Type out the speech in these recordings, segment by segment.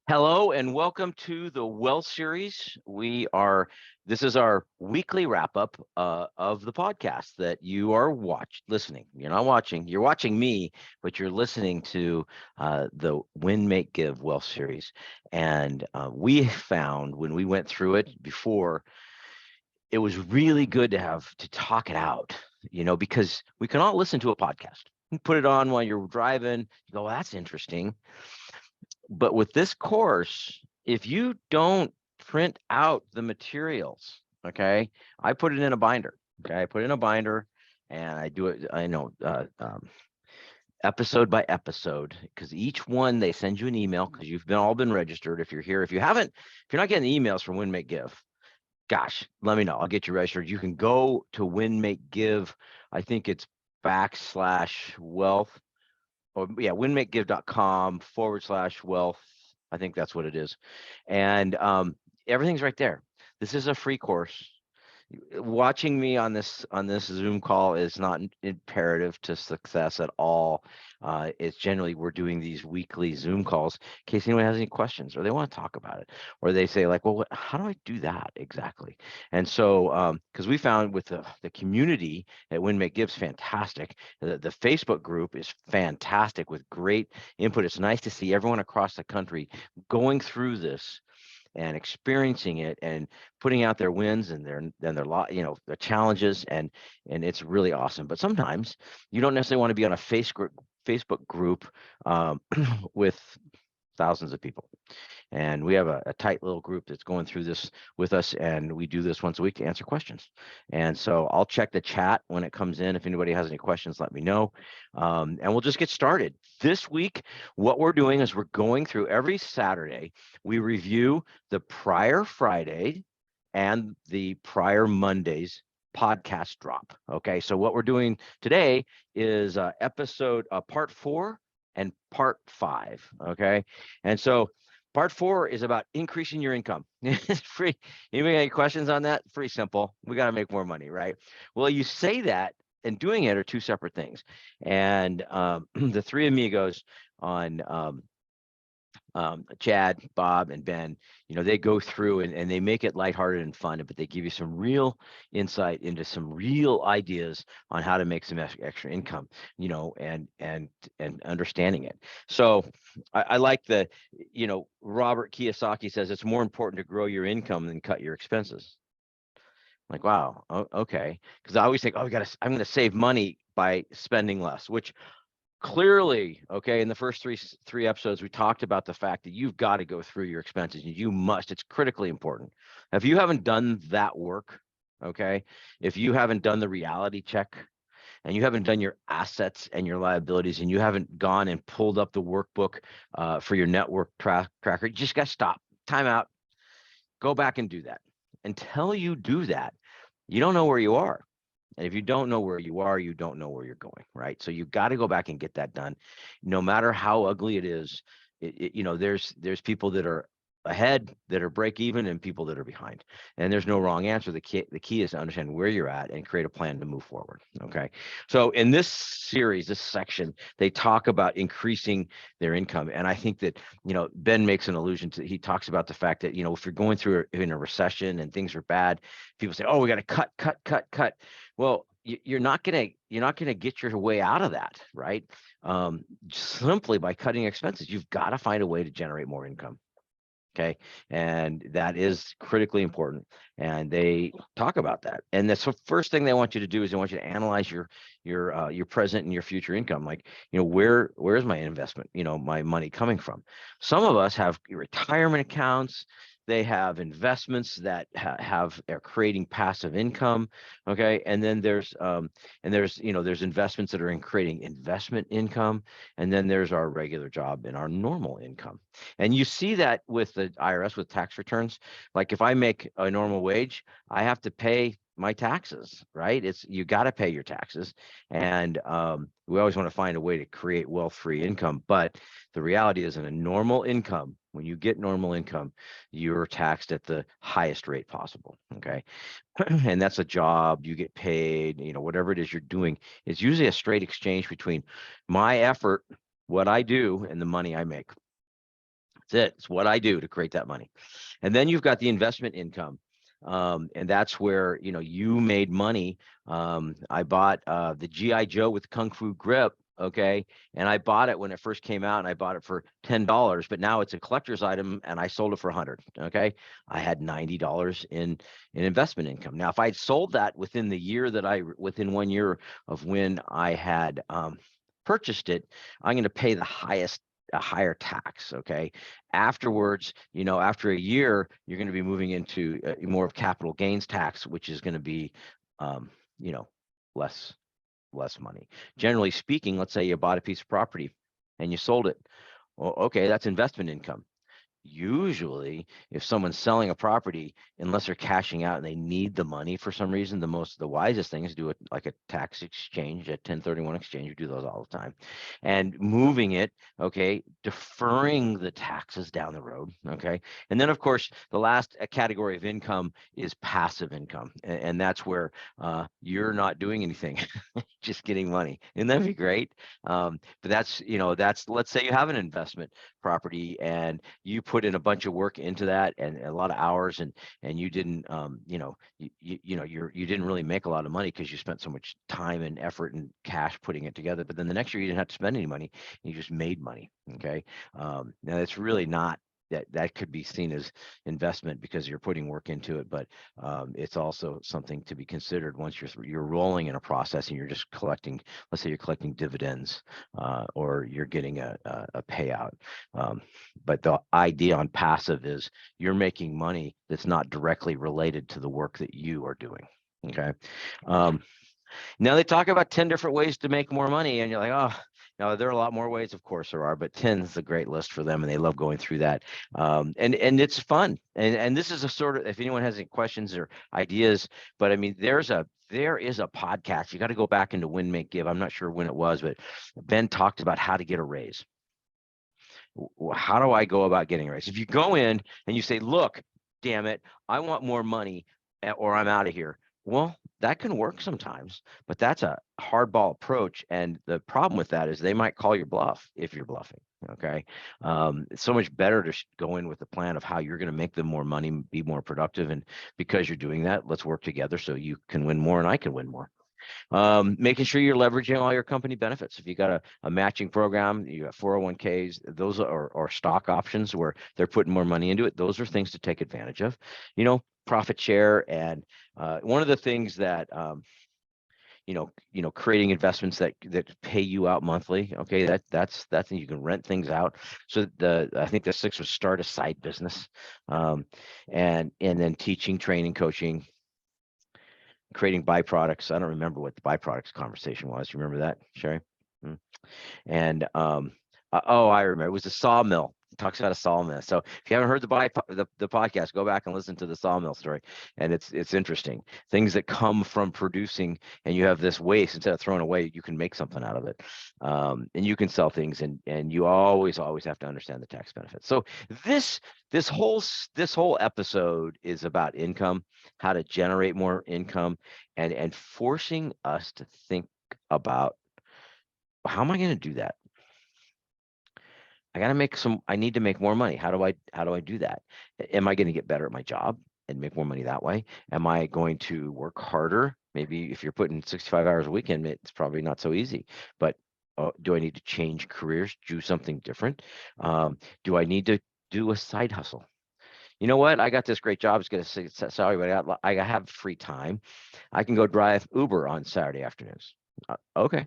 Hello and welcome to the Wealth Series. This is our weekly wrap up of the podcast that you are listening. You're not watching, you're watching me, but you're listening to the Win, Make, Give Wealth Series. And we found when we went through it before, it was really good to talk it out, because we can all listen to a podcast. You put it on while you're driving, you go, well, that's interesting. But with this course, if you don't print out the materials, okay, I put it in a binder. Okay, I put it in a binder and I do it, episode by episode, because each one they send you an email because you've all been registered. If you're here, if you're not getting the emails from Win Make Give, gosh, let me know. I'll get you registered. You can go to Win Make Give. I think it's /wealth, or yeah, winmakegive.com/wealth. I think that's what it is. And everything's right there. This is a free course. Watching me on this Zoom call is not imperative to success at all. It's generally we're doing these weekly Zoom calls in case anyone has any questions or they want to talk about it, or they say like, well, how do I do that exactly? And so because we found with the community at Win Make Give's fantastic. The Facebook group is fantastic with great input. It's nice to see everyone across the country going through this and experiencing it and putting out their wins and their challenges, and it's really awesome. But sometimes you don't necessarily want to be on a Facebook group with thousands of people. And we have a tight little group that's going through this with us, and we do this once a week to answer questions. And so I'll check the chat when it comes in. If anybody has any questions, let me know. And we'll just get started. This week, what we're doing is we're going through every Saturday. We review the prior Friday and the prior Monday's podcast drop. Okay, so what we're doing today is episode part 4 and part 5. Okay, and so part 4 is about increasing your income. It's free. Anybody got any questions on that? Pretty simple. We got to make more money, right? Well, you say that and doing it are two separate things. And the three amigos on Chad, Bob, and Ben, they go through and they make it lighthearted and fun, but they give you some real insight into some real ideas on how to make some extra income, and understanding it. So I like Robert Kiyosaki says it's more important to grow your income than cut your expenses. Like, wow, okay. Because I always think, I'm going to save money by spending less, which clearly, okay, in the first three episodes, we talked about the fact that you've got to go through your expenses. You must. It's critically important. If you haven't done that work, okay, if you haven't done the reality check and you haven't done your assets and your liabilities, and you haven't gone and pulled up the workbook for your network tracker, you just got to stop, time out, go back and do that. Until you do that, you don't know where you are. And if you don't know where you are, you don't know where you're going, right? So you've got to go back and get that done. No matter how ugly it is, there's people that are ahead that are break even and people that are behind. And there's no wrong answer. The key is to understand where you're at and create a plan to move forward. Okay. So in this series, this section, they talk about increasing their income. And I think that, Ben makes an allusion to, he talks about the fact that, if you're going through in a recession and things are bad, people say, oh, we got to cut. Well, you're not gonna get your way out of that, right? Simply by cutting expenses. You've got to find a way to generate more income. Okay, and that is critically important. And they talk about that. And that's the first thing they want you to do is they want you to analyze your present and your future income. Like, where's my investment? My money coming from. Some of us have retirement accounts. They have investments that are creating passive income. Okay, and then there's investments that are in creating investment income, and then there's our regular job and our normal income. And you see that with the IRS with tax returns. Like if I make a normal wage, I have to pay my taxes, right? You got to pay your taxes. And we always want to find a way to create wealth-free income. But the reality is in a normal income, when you get normal income, you're taxed at the highest rate possible. Okay. And that's a job, you get paid, whatever it is you're doing. It's usually a straight exchange between my effort, what I do, and the money I make. That's it. It's what I do to create that money. And then you've got the investment income. And that's where, you made money. I bought the GI Joe with the Kung Fu grip. Okay. And I bought it when it first came out, and I bought it for $10, but now it's a collector's item and I sold it for 100. Okay. I had $90 in investment income. Now, if I'd sold that within the year within 1 year of when I had purchased it, I'm going to pay a higher tax. Okay. Afterwards, after a year, you're going to be moving into more of capital gains tax, which is going to be, um, you know, less money. Generally speaking, let's say you bought a piece of property and you sold it. Well, okay, that's investment income. Usually, if someone's selling a property, unless they're cashing out and they need the money for some reason, the wisest thing is do it like a tax exchange, a 1031 exchange. We do those all the time, and moving it, okay, deferring the taxes down the road, okay. And then, of course, the last category of income is passive income, and that's where you're not doing anything, just getting money. And that'd be great. But that's let's say you have an investment property and you put in a bunch of work into that and a lot of hours, and you didn't you didn't really make a lot of money because you spent so much time and effort and cash putting it together. But then the next year you didn't have to spend any money, you just made money. Okay. Now it's really not that could be seen as investment because you're putting work into it, but it's also something to be considered once you're rolling in a process and you're just collecting. Let's say you're collecting dividends, or you're getting a payout. But the idea on passive is you're making money that's not directly related to the work that you are doing. Okay. Now they talk about 10 different ways to make more money, and you're like, oh, now there are a lot more ways, of course there are, but 10 is a great list for them, and they love going through that. And it's fun. And this is a sort of, if anyone has any questions or ideas, but I mean, there is a podcast. You got to go back into Win, Make, Give. I'm not sure when it was, but Ben talked about how to get a raise. How do I go about getting a raise? If you go in and you say, look, damn it, I want more money or I'm out of here. Well, that can work sometimes, but that's a hardball approach. And the problem with that is they might call your bluff if you're bluffing. Okay. It's so much better to go in with a plan of how you're going to make them more money, be more productive. And because you're doing that, let's work together so you can win more and I can win more. Making sure you're leveraging all your company benefits. If you got a matching program, you got 401ks, those are stock options where they're putting more money into it. Those are things to take advantage of, profit share. And one of the things that, creating investments that pay you out monthly. Okay. That's you can rent things out. So I think the sixth was start a side business, and then teaching, training, coaching, creating byproducts. I don't remember what the byproducts conversation was. You remember that, Sherry? And I remember. It was a sawmill. It talks about a sawmill. So if you haven't heard the podcast, go back and listen to the sawmill story. And it's interesting. Things that come from producing, and you have this waste, instead of throwing away, you can make something out of it. And you can sell things, and you always have to understand the tax benefits. So this whole episode is about income, how to generate more income, and forcing us to think about, how am I going to do that? I need to make more money. How do I do that? Am I going to get better at my job and make more money that way? Am I going to work harder? Maybe if you're putting 65 hours a weekend, it's probably not so easy, but do I need to change careers, do something different? Do I need to do a side hustle? You know what? I got this great job. It's going to set salary, but I have free time. I can go drive Uber on Saturday afternoons. Okay.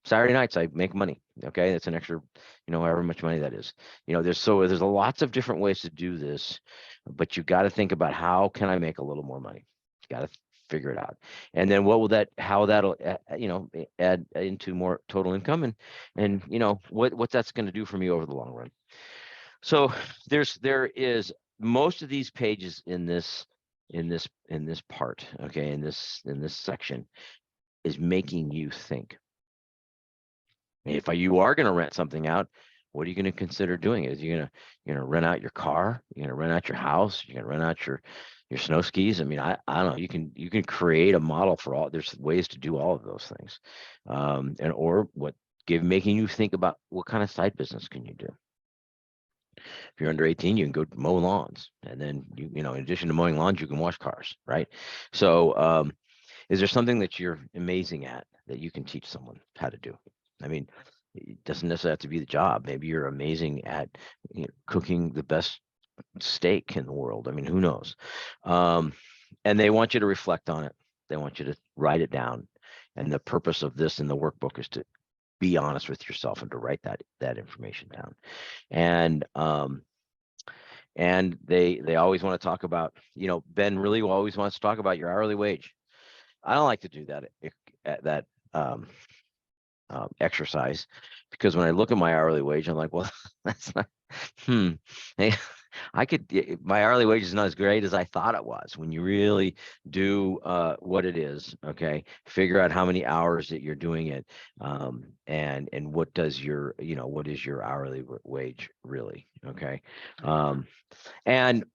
Saturday nights I make money. Okay, that's an extra, however much money that is. There's lots of different ways to do this, but you got to think about, how can I make a little more money? You got to figure it out, and then how that'll add into more total income, and what that's going to do for me over the long run. So there is most of these pages in this part. Okay, in this section is making you think. If you are going to rent something out, what are you going to consider doing? Is you going to rent out your car? You're going to rent out your house? You're going to rent out your snow skis? I mean, I don't know. You can create a model for all. There's ways to do all of those things, making you think about what kind of side business can you do. If you're under 18, you can go mow lawns, and then in addition to mowing lawns, you can wash cars, right? So, is there something that you're amazing at that you can teach someone how to do? I mean, it doesn't necessarily have to be the job. Maybe you're amazing at cooking the best steak in the world. I mean, who knows? And they want you to reflect on it. They want you to write it down. And the purpose of this in the workbook is to be honest with yourself and to write that information down. And they always want to talk about, Ben really always wants to talk about your hourly wage. I don't like to do that at that exercise, because when I look at my hourly wage, I'm like, well, that's not. Hey, my hourly wage is not as great as I thought it was. When you really do what it is, okay, figure out how many hours that you're doing it, and what does what is your hourly wage really, okay, and.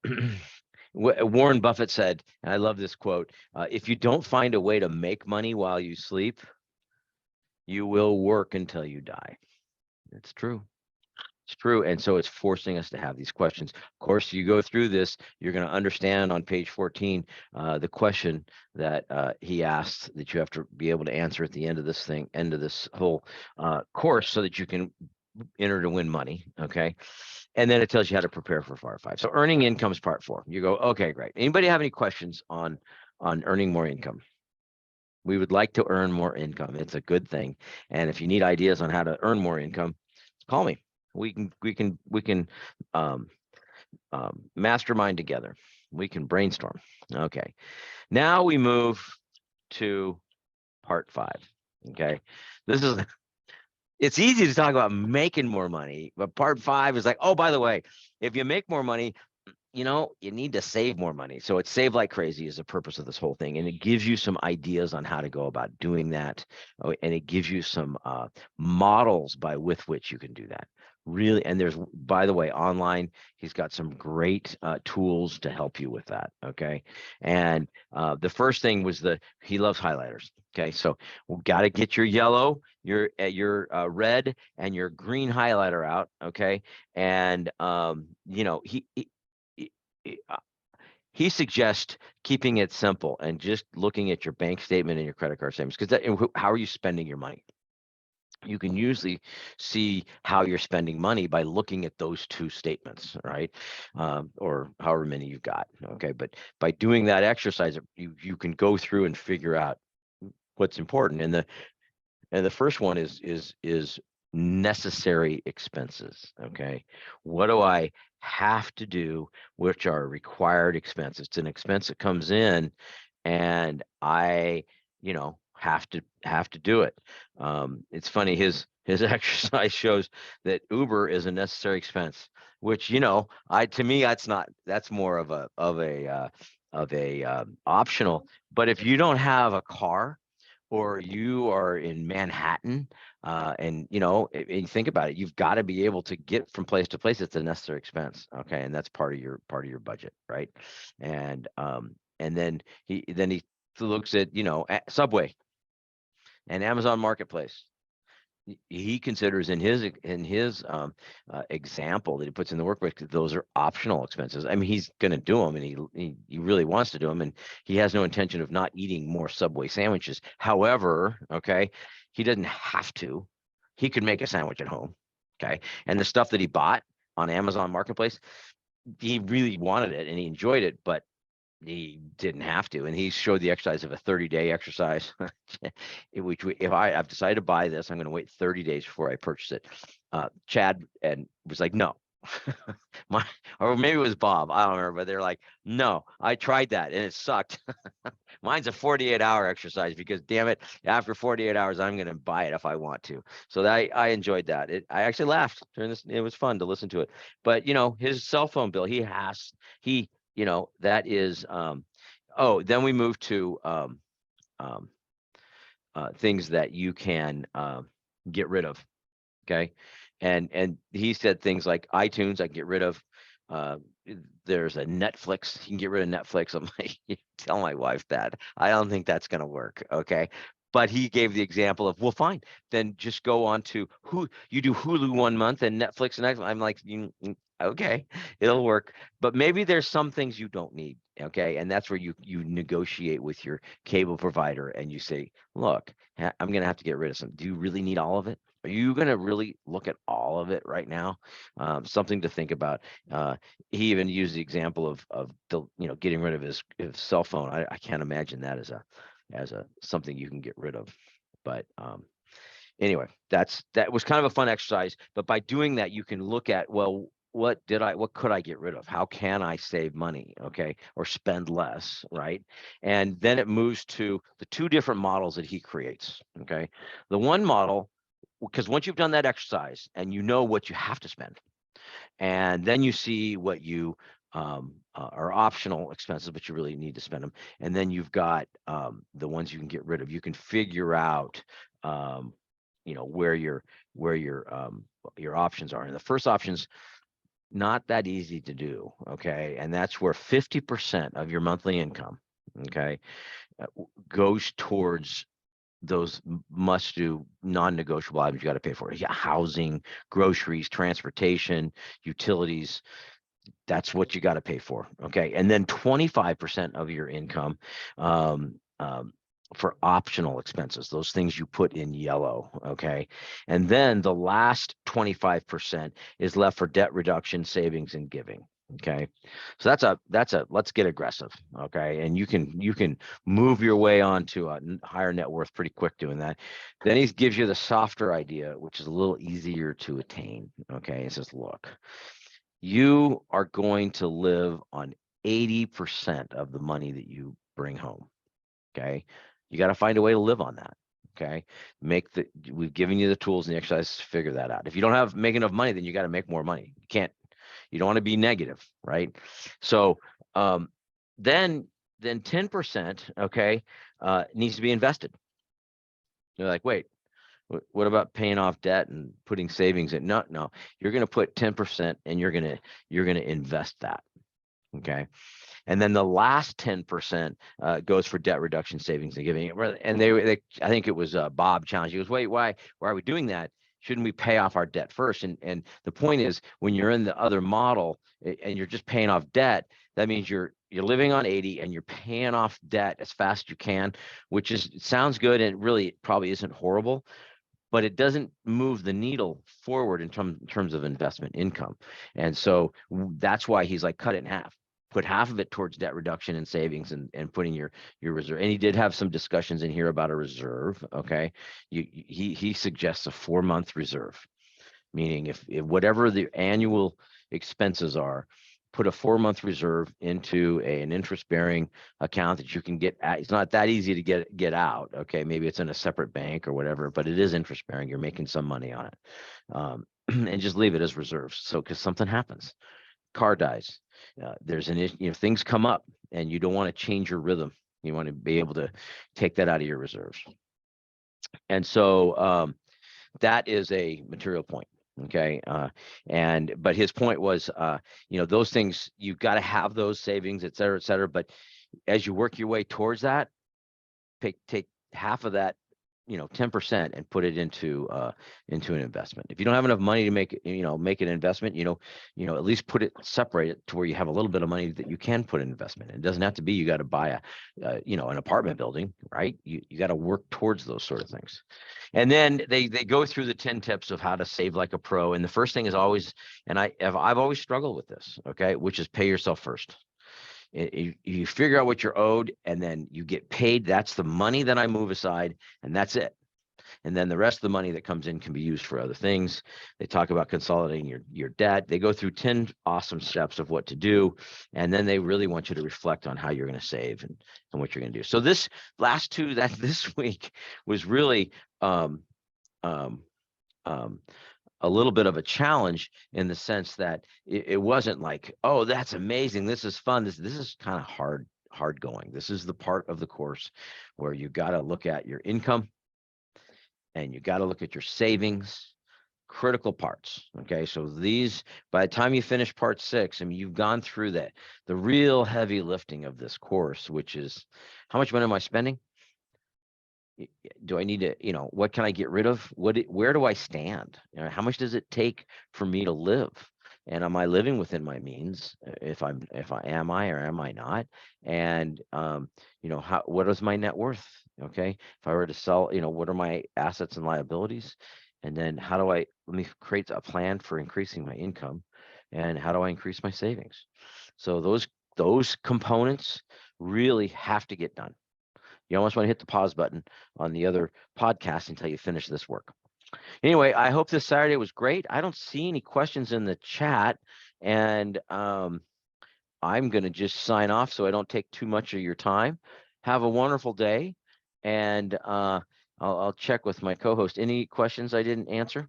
Warren Buffett said, and I love this quote, if you don't find a way to make money while you sleep, you will work until you die. It's true. It's true. And so it's forcing us to have these questions. Of course, you go through this, you're going to understand on page 14 the question that he asked that you have to be able to answer at the end of this whole course, so that you can enter to win money. Okay. And then it tells you how to prepare for part 5. So earning income is part 4. You go, okay, great. Anybody have any questions on earning more income? We would like to earn more income. It's a good thing. And if you need ideas on how to earn more income, call me. We can mastermind together. We can brainstorm. Okay. Now we move to part 5. Okay. It's easy to talk about making more money, but part 5 is like, oh, by the way, if you make more money, you need to save more money. So it's save like crazy is the purpose of this whole thing. And it gives you some ideas on how to go about doing that. And it gives you some models with which you can do that. Really. And there's, by the way, online, he's got some great tools to help you with that. Okay. And the first thing was he loves highlighters. Okay. So we've got to get your yellow, your red, and your green highlighter out. Okay. And, he suggests keeping it simple and just looking at your bank statement and your credit card statements, because how are you spending your money? You can usually see how you're spending money by looking at those 2 statements, right? Or however many you've got. Okay, but by doing that exercise, you can go through and figure out what's important. And the first one is necessary expenses. Okay, what do I have to do, which are required expenses? It's an expense that comes in, and I, have to do it. It's funny. His exercise shows that Uber is a necessary expense, which to me that's more of a optional. But if you don't have a car, or you are in Manhattan, and and think about it, you've got to be able to get from place to place. It's a necessary expense, okay, and that's part of your budget, right? And then he looks at Subway and Amazon Marketplace. He considers in his example that he puts in the workbook, those are optional expenses. I mean, he's going to do them, and he really wants to do them, and he has no intention of not eating more Subway sandwiches. However, okay, he doesn't have to. He could make a sandwich at home, okay? And the stuff that he bought on Amazon Marketplace, he really wanted it and he enjoyed it, but he didn't have to. And he showed the exercise of a 30-day exercise, if I've decided to buy this, I'm going to wait 30 days before I purchase it. Chad and was like, no. Or maybe it was Bob, I don't remember, but they're like, no, I tried that and it sucked. Mine's a 48-hour exercise, because damn it, after 48 hours, I'm going to buy it if I want to. So I enjoyed that. I actually laughed during this. It was fun to listen to it. But his cell phone bill, that is, then we move to things that you can get rid of. Okay. And he said things like iTunes, I can get rid of. There's a Netflix, you can get rid of Netflix. I'm like, tell my wife that. I don't think that's going to work. Okay. But he gave the example of, well, fine, then just go on to you do Hulu one month and Netflix the next. I'm like, Okay, it'll work. But maybe there's some things you don't need. Okay, and that's where you negotiate with your cable provider and you say, look, I'm going to have to get rid of some. Do you really need all of it? Are you going to really look at all of it right now? Something to think about. Uh, he even used the example of the getting rid of his cell phone. I can't imagine that as a something you can get rid of. But anyway, that was kind of a fun exercise. But by doing that, you can look at, well, what could I get rid of? How can I save money? Okay, or spend less, right? And then it moves to the two different models that he creates. Okay, the one model, because once you've done that exercise and you know what you have to spend, and then you see what you are optional expenses, but you really need to spend them. And then you've got the ones you can get rid of. You can figure out, where your options are. And the first option's not that easy to do. Okay, and that's where 50% of your monthly income, okay, goes towards those must-do, non-negotiable items you got to pay for. Yeah, housing, groceries, transportation, utilities, that's what you got to pay for. Okay. And then 25% of your income for optional expenses, those things you put in yellow. Okay. And then the last 25% is left for debt reduction, savings, and giving. Okay. So that's a let's get aggressive. Okay. And you can move your way on to a higher net worth pretty quick doing that. Then he gives you the softer idea, which is a little easier to attain. Okay. He says, look, you are going to live on 80% of the money that you bring home. Okay. You got to find a way to live on that. Okay. We've given you the tools and the exercises to figure that out. If you don't make enough money, then you got to make more money. You don't want to be negative, right? So, then 10%, okay, needs to be invested. You're like, wait, what about paying off debt and putting savings in? No, you're going to put 10% and you're going to invest that. Okay. And then the last 10% goes for debt reduction, savings, and giving. And I think it was Bob challenged. He goes, wait, why are we doing that? Shouldn't we pay off our debt first? And the point is, when you're in the other model and you're just paying off debt, that means you're living on 80 and you're paying off debt as fast as you can, which sounds good, and really it probably isn't horrible, but it doesn't move the needle forward in terms of investment income. And so that's why he's like, cut it in half. Put half of it towards debt reduction and savings, and putting your reserve. And he did have some discussions in here about a reserve. Okay. He suggests a 4-month reserve, meaning if whatever the annual expenses are, put a 4-month reserve into an interest-bearing account that you can get at. It's not that easy to get out. Okay, maybe it's in a separate bank or whatever, but it is interest-bearing. You're making some money on it, and just leave it as reserves. So, because something happens, car dies, there's an issue, things come up, and you don't want to change your rhythm. You want to be able to take that out of your reserves. And so that is a material point. Okay. But his point was, those things, you've got to have those savings, et cetera, et cetera. But as you work your way towards that, take half of that, 10%, and put it into an investment. If you don't have enough money to make an investment, at least separate it to where you have a little bit of money that you can put in investment. It doesn't have to be you got to buy an apartment building, right? You got to work towards those sort of things. And then they go through the 10 tips of how to save like a pro. And the first thing is always, and I've always struggled with this, okay, which is pay yourself first. You figure out what you're owed, and then you get paid. That's the money that I move aside, and that's it. And then the rest of the money that comes in can be used for other things. They talk about consolidating your debt. They go through 10 awesome steps of what to do. And then they really want you to reflect on how you're going to save and what you're going to do. So this last two, that this week was really um, um, um, a little bit of a challenge, in the sense that it wasn't like, oh, that's amazing, this is fun. This is kind of hard going. This is the part of the course where you got to look at your income and you got to look at your savings, critical parts. Okay. So by the time you finish part 6, I mean, you've gone through the real heavy lifting of this course, which is, how much money am I spending? Do I need to, what can I get rid of? Where do I stand? How much does it take for me to live? and am I living within my means? If I am I or am I not? And what is my net worth? Okay, if I were to sell, what are my assets and liabilities? And then how do I let me create a plan for increasing my income, and how do I increase my savings? So those components really have to get done. You almost want to hit the pause button on the other podcast until you finish this work. Anyway, I hope this Saturday was great. I don't see any questions in the chat, and I'm going to just sign off so I don't take too much of your time. Have a wonderful day, and I'll check with my co-host. Any questions I didn't answer?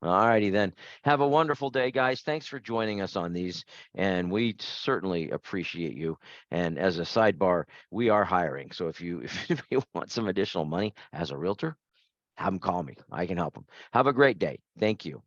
All righty then. Have a wonderful day, guys. Thanks for joining us on these, and we certainly appreciate you. And as a sidebar, we are hiring. So if you want some additional money as a realtor, have them call me. I can help them. Have a great day. Thank you.